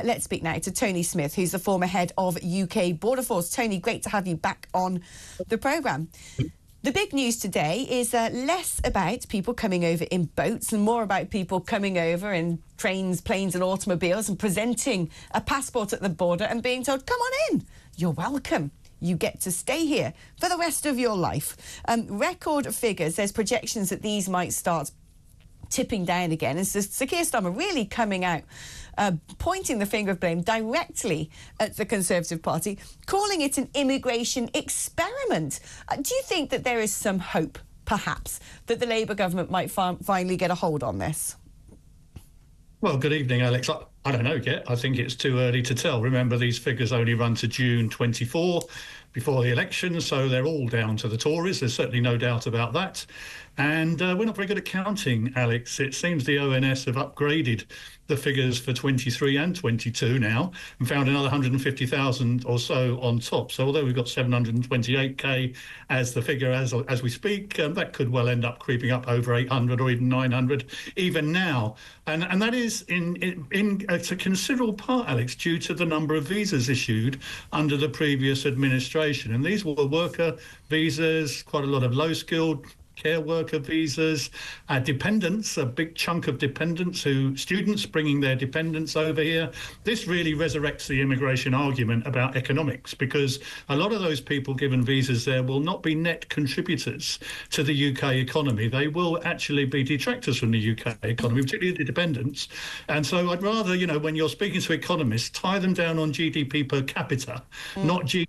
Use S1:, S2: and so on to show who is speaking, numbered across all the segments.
S1: Let's speak now to Tony Smith, who's the former head of UK Border Force. Tony, great to have you back on the programme. The big news today is less about people coming over in boats and more about people coming over in trains, planes and automobiles and presenting a passport at the border and being told, come on in, you're welcome. You get to stay here for the rest of your life. Record figures, there's projections that these might start tipping down again. And so Sir Keir Starmer really coming out, pointing the finger of blame directly at the Conservative Party, calling it an immigration experiment. Do you think that there is some hope, perhaps, that the Labour government might finally get a hold on this?
S2: Well, good evening, Alex. I don't know yet. I think it's too early to tell. Remember, these figures only run to June 24 before the election, so they're all down to the Tories. There's certainly no doubt about that. And we're not very good at counting, Alex. It seems the ONS have upgraded the figures for 23 and 22 now and found another 150,000 or so on top. So although we've got 728k as the figure as we speak, that could well end up creeping up over 800 or even 900 even now. And that is in a considerable part, Alex, due to the number of visas issued under the previous administration. And these were worker visas, quite a lot of low-skilled care worker visas, dependents, a big chunk of dependents, students bringing their dependents over here. This really resurrects the immigration argument about economics, because a lot of those people given visas there will not be net contributors to the UK economy. They will actually be detractors from the UK economy, particularly the dependents. And so I'd rather, when you're speaking to economists, tie them down on GDP per capita, not GDP.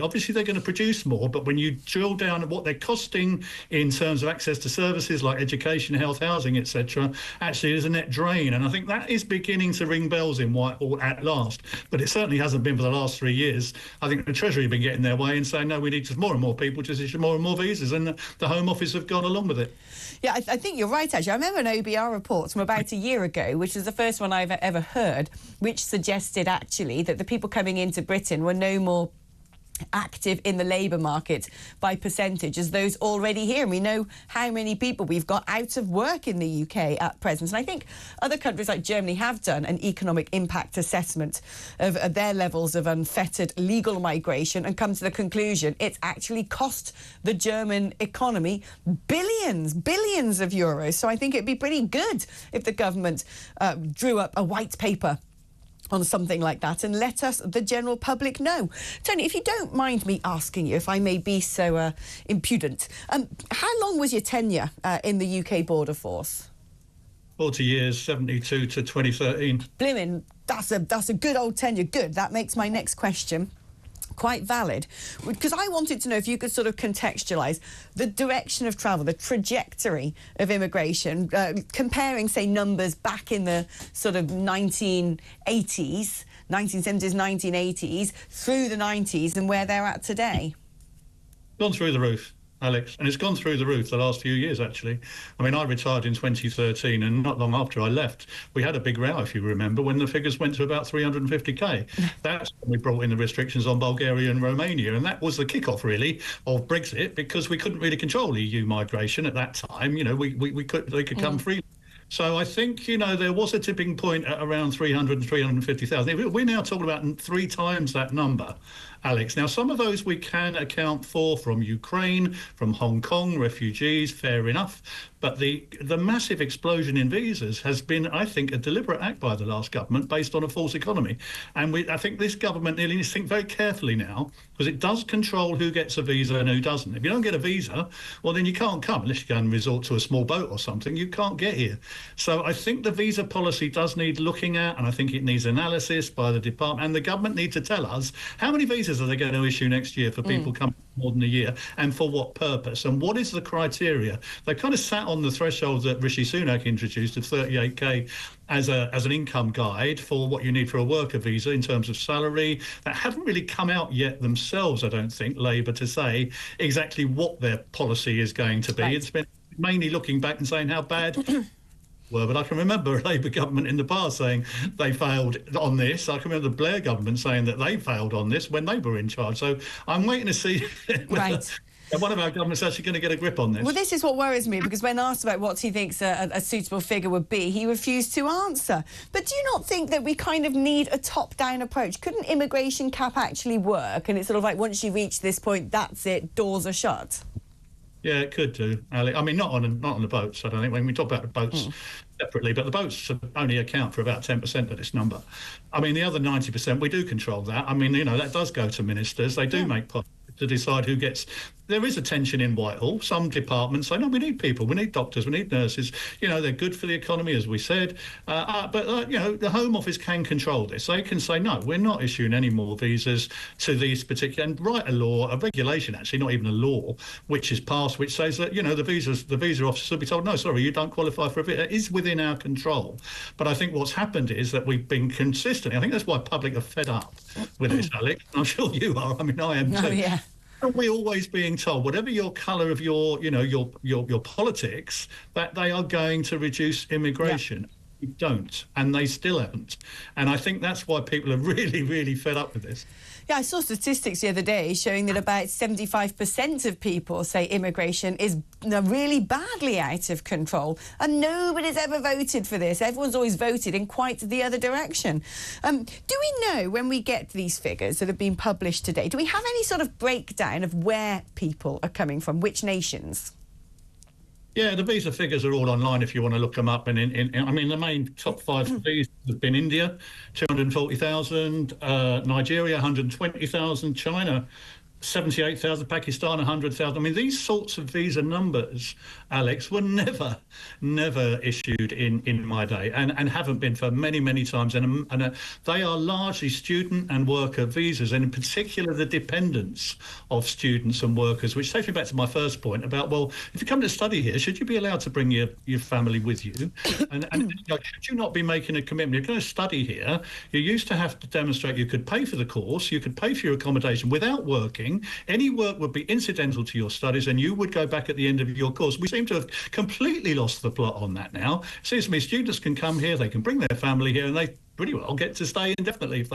S2: Obviously, they're going to produce more, but when you drill down at what they're costing in terms of access to services like education, health, housing, etc., actually is a net drain. And I think that is beginning to ring bells in Whitehall at last. But it certainly hasn't been for the last 3 years. I think the Treasury have been getting their way and saying, no, we need just more and more people, just issue more and more visas. And the Home Office have gone along with it.
S1: Yeah, I think you're right, actually. I remember an OBR report from about a year ago, which was the first one I've ever heard, which suggested actually that the people coming into Britain were no more active in the labour market by percentage as those already here. And we know how many people we've got out of work in the UK at present. And I think other countries like Germany have done an economic impact assessment of their levels of unfettered legal migration and come to the conclusion it's actually cost the German economy billions of euros. So I think it'd be pretty good if the government drew up a white paper on something like that and let us, the general public, know. Tony, if you don't mind me asking you, if I may be so impudent, how long was your tenure in the UK Border Force?
S2: 40 years, 72 to 2013.
S1: Blimmin', that's a good old tenure. Good, that makes my next question quite valid, because I wanted to know if you could sort of contextualise the direction of travel, the trajectory of immigration, comparing, say, numbers back in the sort of 1970s, 1980s, through the 90s and where they're at today.
S2: Gone through the roof, Alex, and it's gone through the roof the last few years, actually. I mean, I retired in 2013, and not long after I left, we had a big row, if you remember, when the figures went to about 350k. That's when we brought in the restrictions on Bulgaria and Romania, and that was the kickoff, really, of Brexit, because we couldn't really control EU migration at that time. They could come freely. So I think, there was a tipping point at around 300 and 350,000. We're now talking about 3 times that number, Alex. Now, some of those we can account for from Ukraine, from Hong Kong, refugees, fair enough. But the massive explosion in visas has been, I think, a deliberate act by the last government based on a false economy. And I think this government really needs to think very carefully now, because it does control who gets a visa and who doesn't. If you don't get a visa, well, then you can't come unless you go and resort to a small boat or something. You can't get here. So I think the visa policy does need looking at, and I think it needs analysis by the department. And the government need to tell us how many visas are they going to issue next year for people coming more than a year, and for what purpose, and what is the criteria. They kind of sat on the threshold that Rishi Sunak introduced of 38k as an income guide for what you need for a worker visa in terms of salary. That haven't really come out yet themselves, I don't think, Labour, to say exactly what their policy is going to be. Right. It's been mainly looking back and saying how bad but I can remember a Labour government in the past saying they failed on this. I can remember the Blair government saying that they failed on this when they were in charge. So I'm waiting to see whether And one of our government's actually going to get a grip on this.
S1: Well, this is what worries me, because when asked about what he thinks a suitable figure would be, he refused to answer. But do you not think that we kind of need a top-down approach? Couldn't immigration cap actually work? And it's sort of like, once you reach this point, that's it, doors are shut.
S2: Yeah, it could do, Ali. I mean, not on the boats, I don't think. When we talk about the boats separately, but the boats only account for about 10% of this number. I mean, the other 90%, we do control that. I mean, that does go to ministers. They do make policy to decide who gets. There is a tension in Whitehall. Some departments say, no, we need people, we need doctors, we need nurses. They're good for the economy, as we said. But the Home Office can control this. They can say, no, we're not issuing any more visas to these particular, and write a law, a regulation, actually, not even a law, which is passed, which says that, the visa officer will be told, no, sorry, you don't qualify for a visa. It is within our control. But I think what's happened is that we've been consistent. I think that's why public are fed up with this, Alex. I'm sure you are. I mean, I am too.
S1: Oh, yeah.
S2: Are we always being told, whatever your colour of your politics, that they are going to reduce immigration? Yeah. We don't, and they still haven't. And I think that's why people are really, really fed up with this.
S1: Yeah, I saw statistics the other day showing that about 75% of people say immigration is really badly out of control, and nobody's ever voted for this. Everyone's always voted in quite the other direction. Do we know, when we get these figures that have been published today, do we have any sort of breakdown of where people are coming from, which nations?
S2: Yeah, the visa figures are all online if you want to look them up. And I mean, the main top 5 visas have been India, 240,000, Nigeria, 120,000, China, 78,000, Pakistan, 100,000. I mean, these sorts of visa numbers, Alex, were never issued in my day, and haven't been for many, many times. And they are largely student and worker visas, and in particular the dependents of students and workers, which takes me back to my first point about, well, if you come to study here, should you be allowed to bring your family with you? And should you not be making a commitment? You're going to study here. You used to have to demonstrate you could pay for the course, you could pay for your accommodation without working. Any work would be incidental to your studies, and you would go back at the end of your course. We seem to have completely lost the plot on that now. It seems to me students can come here, they can bring their family here, and they pretty well get to stay indefinitely if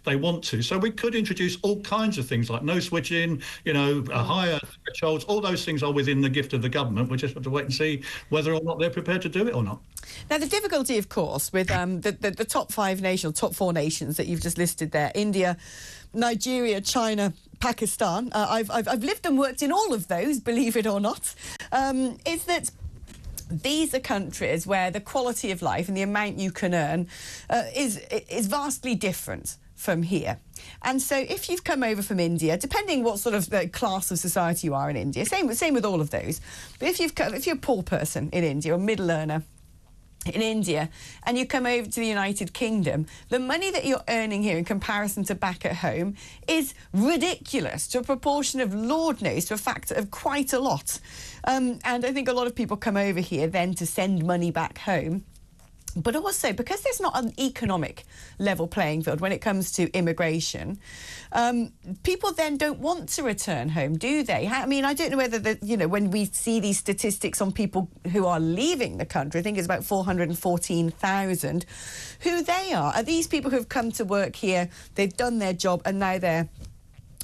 S2: they want to. So we could introduce all kinds of things like no switching, higher thresholds. All those things are within the gift of the government. We just have to wait and see whether or not they're prepared to do it or not.
S1: Now, the difficulty, of course, with the top 5 nations, top 4 nations that you've just listed there, India, Nigeria, China, Pakistan, I've lived and worked in all of those, believe it or not, is that these are countries where the quality of life and the amount you can earn is vastly different from here. And so if you've come over from India, depending what sort of class of society you are in India, same with all of those, but if you're a poor person in India or middle earner in India and you come over to the United Kingdom, the money that you're earning here in comparison to back at home is ridiculous, to a proportion of, Lord knows, to a factor of quite a lot. And I think a lot of people come over here then to send money back home. But also, because there's not an economic level playing field when it comes to immigration, people then don't want to return home, do they? I mean, I don't know whether, when we see these statistics on people who are leaving the country, I think it's about 414,000, who they are. Are these people who have come to work here, they've done their job, and now they're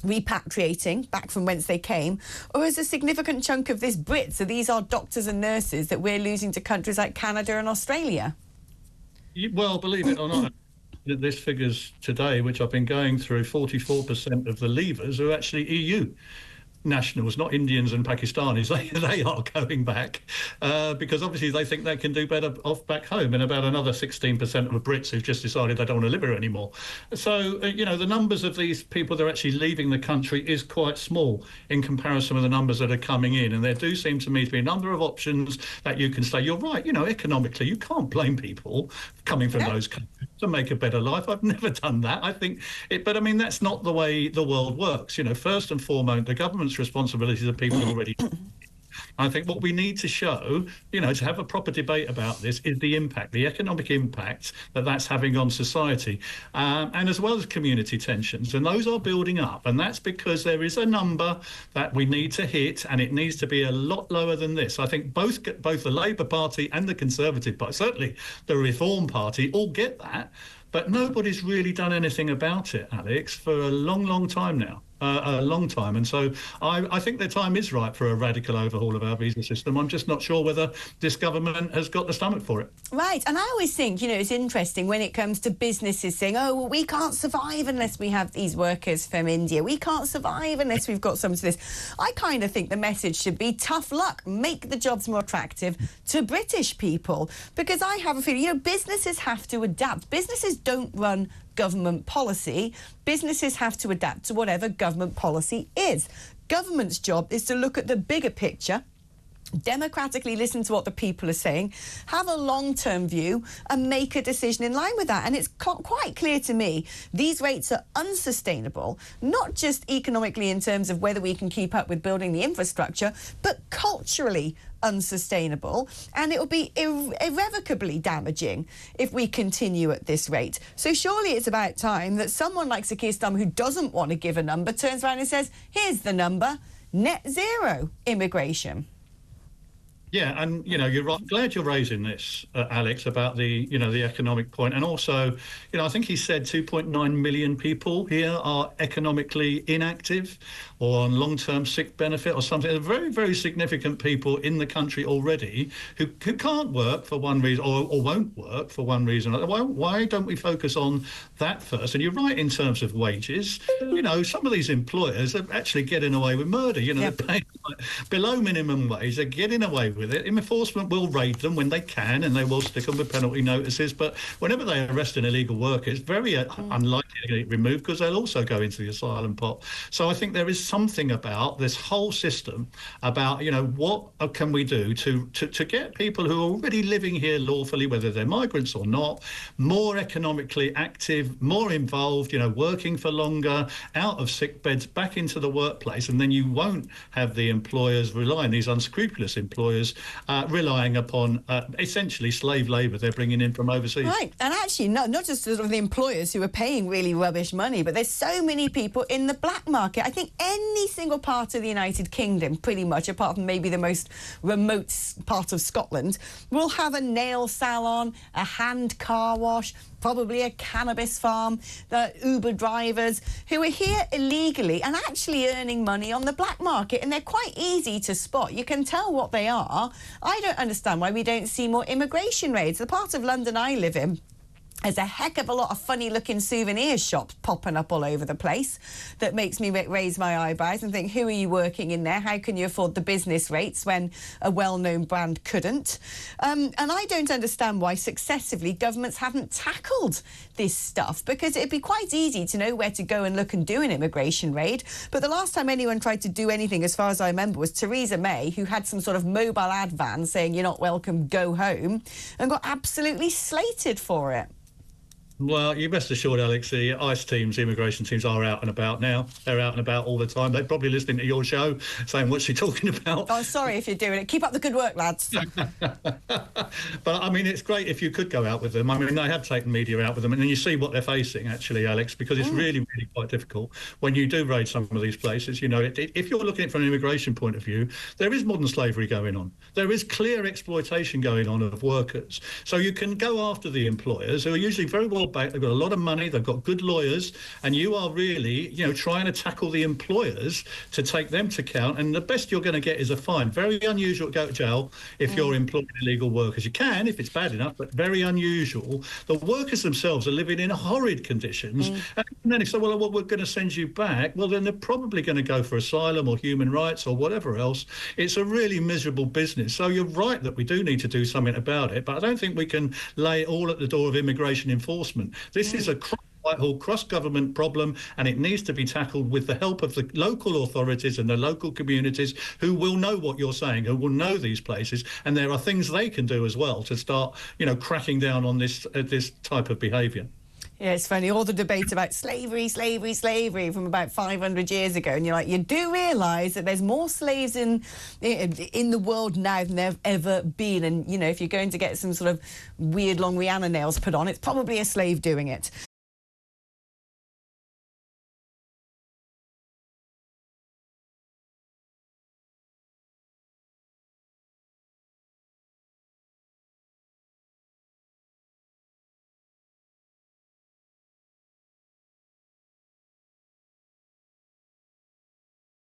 S1: repatriating back from whence they came? Or is a significant chunk of this Brits? So these are doctors and nurses that we're losing to countries like Canada and Australia?
S2: Well, believe it or not, this figures today, which I've been going through, 44% of the leavers are actually EU nationals, not Indians and Pakistanis. They are going back because obviously they think they can do better off back home, and about another 16% of the Brits who've just decided they don't want to live here anymore. So, the numbers of these people that are actually leaving the country is quite small in comparison with the numbers that are coming in. And there do seem to me to be a number of options that you can say, you're right, economically, you can't blame people coming from those countries to make a better life. I've never done that. I think but I mean, that's not the way the world works. First and foremost, the government's responsibilities are people already. I think what we need to show, to have a proper debate about this, is the impact, the economic impact that's having on society, and as well as community tensions. And those are building up. And that's because there is a number that we need to hit, and it needs to be a lot lower than this. I think both the Labour Party and the Conservative Party, certainly the Reform Party, all get that. But nobody's really done anything about it, Alex, for a long, long time now. a long time. And so I think the time is right for a radical overhaul of our visa system. I'm just not sure whether this government has got the stomach for it.
S1: Right, and I always think, it's interesting when it comes to businesses saying, oh, well, we can't survive unless we have these workers from India. We can't survive unless we've got some of this. I kind of think the message should be tough luck, make the jobs more attractive to British people. Because I have a feeling, businesses have to adapt. Businesses don't run government policy. Businesses have to adapt to whatever government policy is. Government's job is to look at the bigger picture, democratically listen to what the people are saying, have a long-term view and make a decision in line with that. And it's quite clear to me these rates are unsustainable, not just economically in terms of whether we can keep up with building the infrastructure, but culturally unsustainable, and it will be irrevocably damaging if we continue at this rate. So surely it's about time that someone like Sir Keir Starmer, who doesn't want to give a number, turns around and says, here's the number, net zero immigration.
S2: Yeah, and you're right. Glad you're raising this, Alex, about the the economic point, and also, I think he said 2.9 million people here are economically inactive or on long-term sick benefit or something. There are very, very significant people in the country already who can't work for one reason or won't work for one reason. Why don't we focus on that first? And you're right in terms of wages. Some of these employers are actually getting away with murder. They're paying below minimum wage. They're getting away with it. Enforcement will raid them when they can, and they will stick them with penalty notices. But whenever they arrest an illegal worker, it's very unlikely to get it removed, because they'll also go into the asylum pot. So I think there is something about this whole system about, what can we do to get people who are already living here lawfully, whether they're migrants or not, more economically active, more involved, working for longer, out of sick beds, back into the workplace. And then you won't have the employers these unscrupulous employers relying upon essentially slave labour they're bringing in from overseas.
S1: Right, and actually not just sort of the employers who are paying really rubbish money, but there's so many people in the black market. I think any single part of the United Kingdom, pretty much, apart from maybe the most remote part of Scotland, will have a nail salon, a hand car wash, probably a cannabis farm, the Uber drivers who are here illegally and actually earning money on the black market, and they're quite easy to spot. You can tell what they are. I don't understand why we don't see more immigration raids. The part of London I live in, there's a heck of a lot of funny-looking souvenir shops popping up all over the place that makes me raise my eyebrows and think, who are you working in there? How can you afford the business rates when a well-known brand couldn't? And I don't understand why successively governments haven't tackled this stuff, because it'd be quite easy to know where to go and look and do an immigration raid. But the last time anyone tried to do anything, as far as I remember, was Theresa May, who had some sort of mobile ad van saying, you're not welcome, go home, and got absolutely slated for it.
S2: Well, you rest assured, Alex, the ICE teams, the immigration teams, are out and about now. They're out and about all the time. They're probably listening to your show, saying, what's she talking about?
S1: Oh, sorry if you're doing it. Keep up the good work, lads.
S2: But, I mean, it's great if you could go out with them. I mean, they have taken media out with them, and then you see what they're facing, actually, Alex, because it's really, really quite difficult when you do raid some of these places. If you're looking at it from an immigration point of view, there is modern slavery going on. There is clear exploitation going on of workers. So you can go after the employers, who are usually very well backed. They've got a lot of money. They've got good lawyers. And you are really, trying to tackle the employers to take them to account. And the best you're going to get is a fine. Very unusual to go to jail if you're employing illegal workers. You can if it's bad enough, but very unusual. The workers themselves are living in horrid conditions. And then if they say, well, we're going to send you back, well, then they're probably going to go for asylum or human rights or whatever else. It's a really miserable business. So you're right that we do need to do something about it, but I don't think we can lay it all at the door of immigration enforcement. This is a Whitehall cross-government problem, and it needs to be tackled with the help of the local authorities and the local communities who will know what you're saying, who will know these places, and there are things they can do as well to start, cracking down on this type of behaviour.
S1: Yeah, it's funny, all the debate about slavery from about 500 years ago, and you're like, you do realise that there's more slaves in the world now than there have ever been, and, if you're going to get some sort of weird long Rihanna nails put on, it's probably a slave doing it.